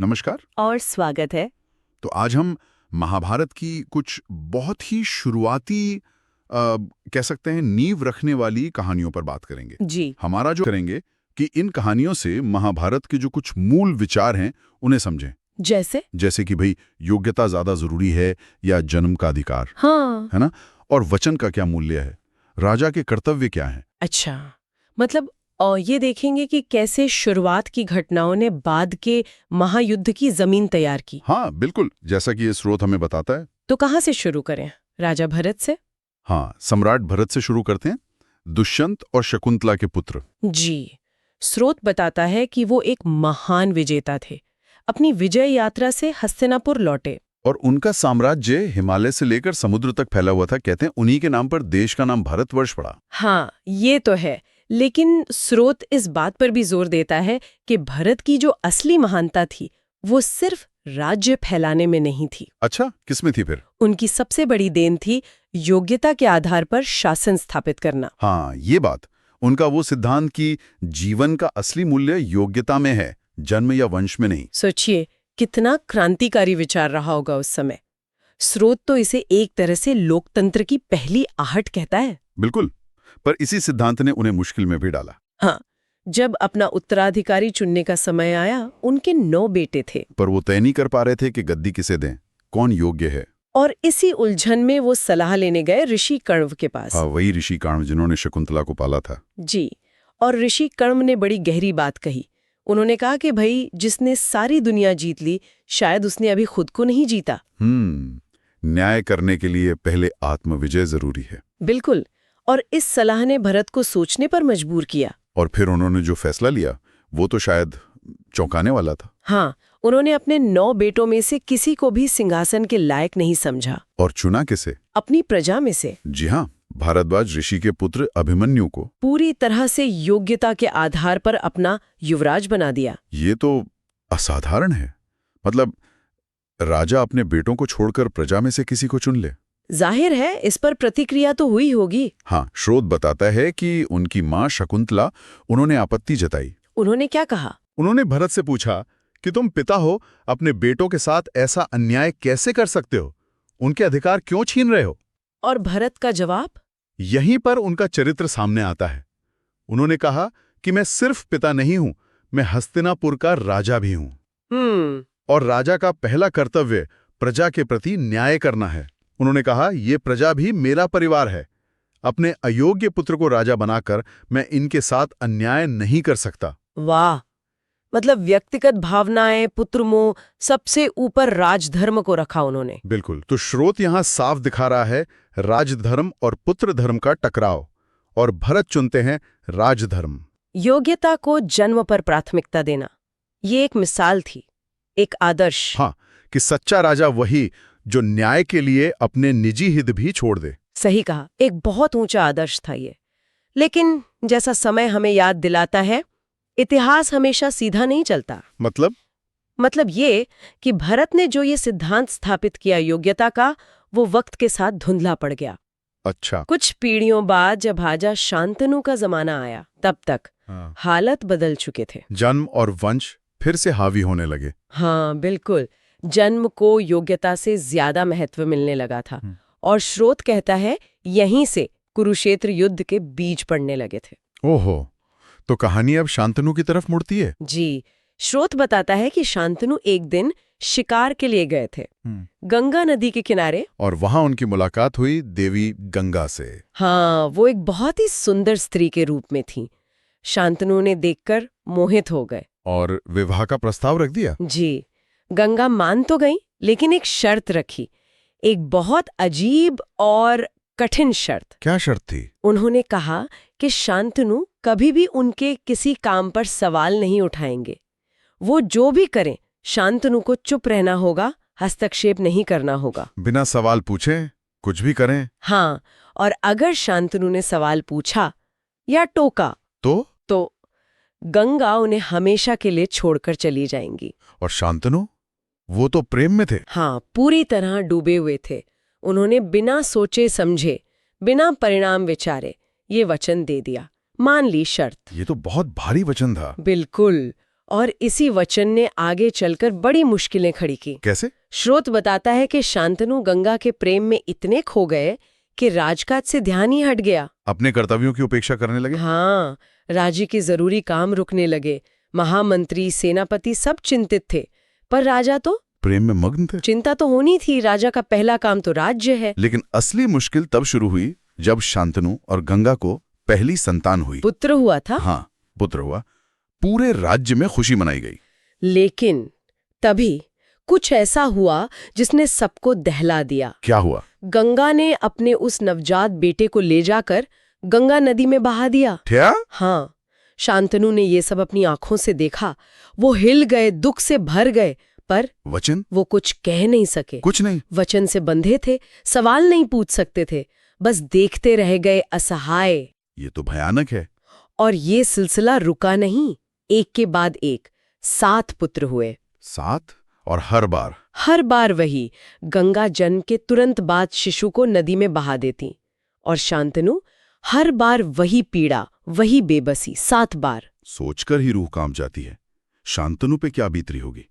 नमस्कार और स्वागत है। तो आज हम महाभारत की कुछ बहुत ही शुरुआती कह सकते हैं नींव रखने वाली कहानियों पर बात करेंगे। जी। हमारा जो करेंगे कि इन कहानियों से महाभारत के जो कुछ मूल विचार हैं उन्हें समझें। जैसे कि भाई योग्यता ज्यादा जरूरी है या जन्म का अधिकार, हाँ। है ना, और वचन का क्या मूल्य है, राजा के कर्तव्य क्या हैं। अच्छा, मतलब और ये देखेंगे कि कैसे शुरुआत की घटनाओं ने बाद के महायुद्ध की जमीन तैयार की। हाँ बिल्कुल, जैसा कि ये स्रोत हमें बताता है। तो कहाँ से शुरू करें? राजा भरत से? हाँ, सम्राट भरत से शुरू करते हैं, दुष्यंत और शकुंतला के पुत्र। जी। स्रोत बताता है कि वो एक महान विजेता थे। अपनी विजय यात्रा से हस्तिनापुर लौटे और उनका साम्राज्य हिमालय से लेकर समुद्र तक फैला हुआ था। कहते हैं उन्हीं के नाम पर देश का नाम भारतवर्ष पड़ा। हाँ, ये तो है। लेकिन स्रोत इस बात पर भी जोर देता है कि भरत की जो असली महानता थी वो सिर्फ राज्य फैलाने में नहीं थी। अच्छा, किसमें थी फिर? उनकी सबसे बड़ी देन थी योग्यता के आधार पर शासन स्थापित करना। हाँ, ये बात, उनका वो सिद्धांत कि जीवन का असली मूल्य योग्यता में है, जन्म या वंश में नहीं। सोचिए कितना क्रांतिकारी विचार रहा होगा उस समय। स्रोत तो इसे एक तरह से लोकतंत्र की पहली आहट कहता है। बिल्कुल, पर इसी सिद्धांत ने उन्हें मुश्किल में भी डाला। हाँ, जब अपना उत्तराधिकारी चुनने का समय आया, उनके 9 बेटे थे, पर वो तय नहीं कर पा रहे थे कि गद्दी किसे दें, कौन योग्य है। और इसी उलझन में वो सलाह लेने गए ऋषि कण्व के पास। हाँ, वही ऋषि कण्व जिन्होंने शकुंतला को पाला था। जी। और ऋषि कण्व ने बड़ी गहरी बात कही। उन्होंने कहा कि भाई, जिसने सारी दुनिया जीत ली, शायद उसने अभी खुद को नहीं जीता। न्याय करने के लिए पहले आत्मविजय जरूरी है। बिल्कुल। और इस सलाह ने भरत को सोचने पर मजबूर किया। और फिर उन्होंने जो फैसला लिया वो तो शायद चौंकाने वाला था। हाँ, उन्होंने अपने 9 बेटों में से किसी को भी सिंहासन के लायक नहीं समझा। और चुना किसे? अपनी प्रजा में से। जी हाँ, भारद्वाज ऋषि के पुत्र अभिमन्यु को पूरी तरह से योग्यता के आधार पर अपना युवराज बना दिया। ये तो असाधारण है। मतलब राजा अपने बेटों को छोड़कर प्रजा में से किसी को चुन ले। जाहिर है इस पर प्रतिक्रिया तो हुई होगी। हाँ, स्रोत बताता है कि उनकी माँ शकुंतला, उन्होंने आपत्ति जताई। उन्होंने क्या कहा? उन्होंने भरत से पूछा कि तुम पिता हो, अपने बेटों के साथ ऐसा अन्याय कैसे कर सकते हो? उनके अधिकार क्यों छीन रहे हो? और भरत का जवाब? यहीं पर उनका चरित्र सामने आता है। उन्होंने कहा कि मैं सिर्फ पिता नहीं हूं, मैं हस्तिनापुर का राजा भी हूं। और राजा का पहला कर्तव्य प्रजा के प्रति न्याय करना है। उन्होंने कहा, ये प्रजा भी मेरा परिवार है। अपने अयोग्य पुत्र को राजा बनाकर मैं इनके साथ अन्याय नहीं कर सकता। वाह, मतलब व्यक्तिगत भावनाएं, पुत्रमोह, सबसे ऊपर राजधर्म को रखा उन्होंने। बिल्कुल। तो स्रोत यहां साफ दिखा रहा है राजधर्म और पुत्र धर्म का टकराव, और भरत चुनते हैं राजधर्म। योग्यता को जन्म पर प्राथमिकता देना, ये एक मिसाल थी, एक आदर्श। हाँ, कि सच्चा राजा वही जो न्याय के लिए अपने निजी हित भी छोड़ दे। सही कहा, एक बहुत ऊंचा आदर्श था ये। लेकिन जैसा समय हमें याद दिलाता है, इतिहास हमेशा सीधा नहीं चलता। मतलब ये कि भरत ने जो ये सिद्धांत स्थापित किया योग्यता का, वो वक्त के साथ धुंधला पड़ गया। अच्छा। कुछ पीढ़ियों बाद जब राजा शांतनु का जमाना आया, तब तक हालत बदल चुके थे। जन्म और वंश फिर से हावी होने लगे। हाँ बिल्कुल, जन्म को योग्यता से ज्यादा महत्व मिलने लगा था। और स्रोत कहता है यहीं से कुरुक्षेत्र युद्ध के बीज पड़ने लगे थे। ओहो, तो कहानी अब शांतनु की तरफ मुड़ती है। जी। स्रोत बताता है कि शांतनु एक दिन शिकार के लिए गए थे गंगा नदी के किनारे, और वहां उनकी मुलाकात हुई देवी गंगा से। हाँ, वो एक बहुत ही सुंदर स्त्री के रूप में थी। शांतनु ने देखकर मोहित हो गए और विवाह का प्रस्ताव रख दिया। जी। गंगा मान तो गई, लेकिन एक शर्त रखी, एक बहुत अजीब और कठिन शर्त। क्या शर्त थी? उन्होंने कहा कि शांतनु कभी भी उनके किसी काम पर सवाल नहीं उठाएंगे। वो जो भी करें, शांतनु को चुप रहना होगा, हस्तक्षेप नहीं करना होगा। बिना सवाल पूछे कुछ भी करें? हाँ, और अगर शांतनु ने सवाल पूछा या टोका तो गंगा उन्हें हमेशा के लिए छोड़कर चली जाएंगी। और शांतनु, वो तो प्रेम में थे। हाँ, पूरी तरह डूबे हुए थे। उन्होंने बिना सोचे समझे, बिना परिणाम विचारे ये वचन दे दिया, मान ली शर्त। ये तो बहुत भारी वचन था। बिल्कुल। और इसी वचन ने आगे चलकर बड़ी मुश्किलें खड़ी की। कैसे? स्रोत बताता है कि शांतनु गंगा के प्रेम में इतने खो गए कि राजकाज से ध्यान ही हट गया। अपने कर्तव्यों की उपेक्षा करने लगे। हाँ, राज्य के जरूरी काम रुकने लगे। महामंत्री, सेनापति सब चिंतित थे, पर राजा तो प्रेम में मग्न थे। चिंता तो होनी थी, राजा का पहला काम तो राज्य है। लेकिन असली मुश्किल तब शुरू हुई जब शांतनु और गंगा को पहली संतान हुई। पुत्र हुआ था। हाँ, पुत्र हुआ। पूरे राज्य में खुशी मनाई गई। लेकिन तभी कुछ ऐसा हुआ जिसने सबको दहला दिया। क्या हुआ? गंगा ने अपने उस नवजात बेटे को ले जाकर गंगा नदी में बहा दिया। क्या? हाँ, शांतनु ने ये सब अपनी आंखों से देखा। वो हिल गए, दुख से भर गए, पर वचन? वो कुछ कह नहीं सके। कुछ नहीं। वचन से बंधे थे, सवाल नहीं पूछ सकते थे, बस देखते रह गए, असहाय। ये तो भयानक है। और ये सिलसिला रुका नहीं, एक के बाद एक 7 पुत्र हुए। 7? और हर बार वही, गंगा जन्म के तुरंत बाद शिशु को नदी में बहा देती। और शांतनु हर बार वही पीड़ा, वही बेबसी, 7 बार। सोचकर ही रूह कांप जाती है। शांतनु पे क्या बीत रही होगी?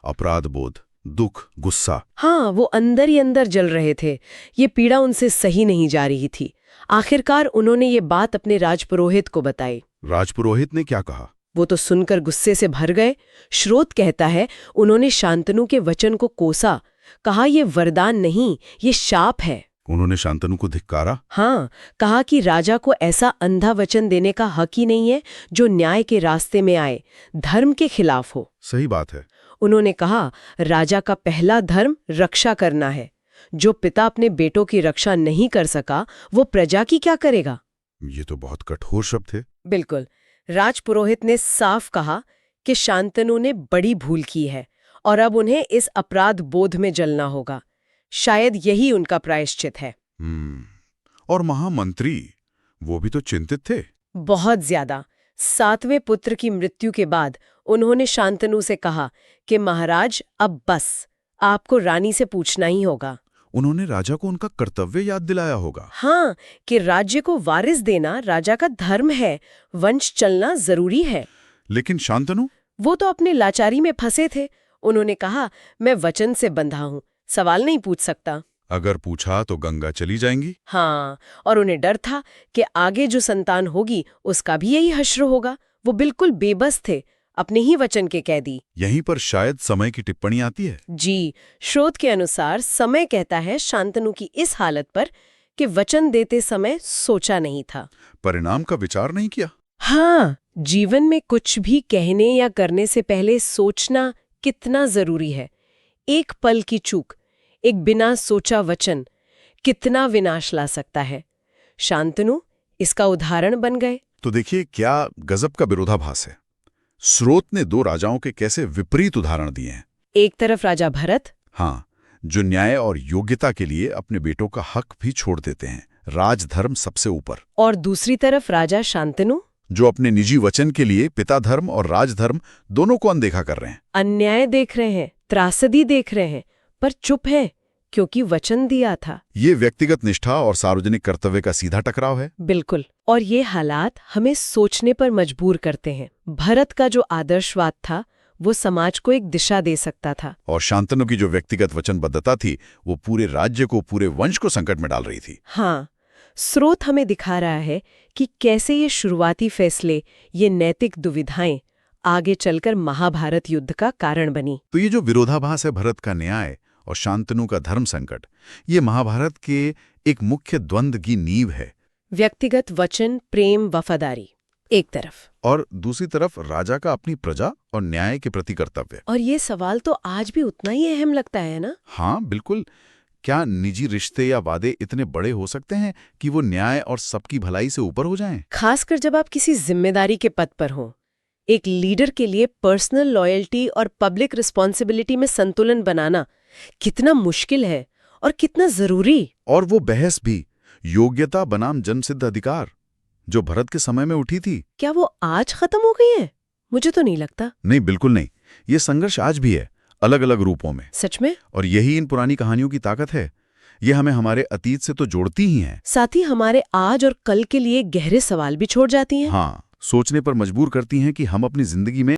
अपराध बोध, दुख, गुस्सा। हाँ, वो अंदर ही अंदर जल रहे थे। ये पीड़ा उनसे सही नहीं जा रही थी। आखिरकार उन्होंने ये बात अपने राजपुरोहित को बताई। राजपुरोहित ने क्या कहा? वो तो सुनकर गुस्से से भर गए। स्रोत कहता है उन्होंने शांतनु के वचन को कोसा, कहा ये वरदान नहीं, ये शाप है। उन्होंने शांतनु को धिक्कारा? हाँ, कहा कि राजा को ऐसा अंधा वचन देने का हक ही नहीं है जो न्याय के रास्ते में आए, धर्म के खिलाफ हो। सही बात है। उन्होंने कहा राजा का पहला धर्म रक्षा करना है। जो पिता अपने बेटों की रक्षा नहीं कर सका, वो प्रजा की क्या करेगा? ये तो बहुत कठोर शब्द थे। बिल्कुल। राजपुरोहित ने साफ कहा कि शांतनु ने बड़ी भूल की है और अब उन्हें इस अपराध बोध में जलना होगा। शायद यही उनका प्रायश्चित है। और महामंत्री, वो भी तो चिंतित थे। बहुत ज्यादा। 7वें पुत्र की मृत्यु के बाद उन्होंने शांतनु से कहा कि महाराज, अब बस, आपको रानी से पूछना ही होगा। उन्होंने राजा को उनका कर्तव्य याद दिलाया होगा। हाँ, कि राज्य को वारिस देना राजा का धर्म है, वंश चलना जरूरी है। लेकिन शांतनु? वो तो अपनी लाचारी में फंसे थे। उन्होंने कहा मैं वचन से बंधा हूँ, सवाल नहीं पूछ सकता। अगर पूछा तो गंगा चली जाएंगी। हाँ, और उन्हें डर था कि आगे जो संतान होगी उसका भी यही हश्र होगा। वो बिल्कुल बेबस थे, अपने ही वचन के कैदी। यहीं पर शायद समय की टिप्पणी आती है। जी, स्रोत के अनुसार समय कहता है शांतनु की इस हालत पर कि वचन देते समय सोचा नहीं था, परिणाम का विचार नहीं किया। हाँ, जीवन में कुछ भी कहने या करने से पहले सोचना कितना जरूरी है। एक पल की चूक, एक बिना सोचा वचन कितना विनाश ला सकता है। शांतनु इसका उदाहरण बन गए। तो देखिए क्या गजब का विरोधाभास है। स्रोत ने 2 राजाओं के कैसे विपरीत उदाहरण दिए हैं। एक तरफ राजा भरत, हाँ, जो न्याय और योग्यता के लिए अपने बेटों का हक भी छोड़ देते हैं, राजधर्म सबसे ऊपर। और दूसरी तरफ राजा शांतनु, जो अपने निजी वचन के लिए पिता धर्म और राजधर्म दोनों को अनदेखा कर रहे हैं। अन्याय देख रहे हैं, त्रासदी देख रहे हैं, पर चुप है क्योंकि वचन दिया था। ये व्यक्तिगत निष्ठा और सार्वजनिक कर्तव्य का सीधा टकराव है। बिल्कुल। और ये हालात हमें सोचने पर मजबूर करते हैं। भरत का जो आदर्शवाद था वो समाज को एक दिशा दे सकता था, और शांतनु की जो व्यक्तिगत वचनबद्धता थी वो पूरे राज्य को, पूरे वंश को संकट में डाल रही थी। हाँ, स्रोत हमें दिखा रहा है कि कैसे ये शुरुआती फैसले, ये नैतिक दुविधाएं आगे चलकर महाभारत युद्ध का कारण बनी। तो ये जो विरोधाभास है, भरत का न्याय और शांतनु का धर्म संकट, ये महाभारत के एक मुख्य द्वंद्व की नींव है। व्यक्तिगत वचन, प्रेम, वफादारी एक तरफ, और दूसरी तरफ राजा का अपनी प्रजा और न्याय के प्रति कर्तव्य। और ये सवाल तो आज भी उतना ही अहम लगता है ना? हाँ बिल्कुल। क्या निजी रिश्ते या वादे इतने बड़े हो सकते हैं कि वो न्याय और सबकी भलाई से ऊपर हो जाएं? खासकर जब आप किसी जिम्मेदारी के पद पर हो। एक लीडर के लिए पर्सनल लॉयल्टी और पब्लिक रिस्पॉन्सिबिलिटी में संतुलन बनाना कितना मुश्किल है और कितना जरूरी। और वो बहस भी, योग्यता बनाम जन्मसिद्ध अधिकार, जो भरत के समय में उठी थी, क्या वो आज खत्म हो गई है? मुझे तो नहीं लगता। नहीं, बिल्कुल नहीं। ये संघर्ष आज भी है, अलग अलग रूपों में। सच में? और यही इन पुरानी कहानियों की ताकत है। ये हमें हमारे अतीत से तो जोड़ती ही हैं, साथ ही हमारे आज और कल के लिए गहरे सवाल भी छोड़ जाती हैं। हाँ, सोचने पर मजबूर करती हैं कि हम अपनी जिंदगी में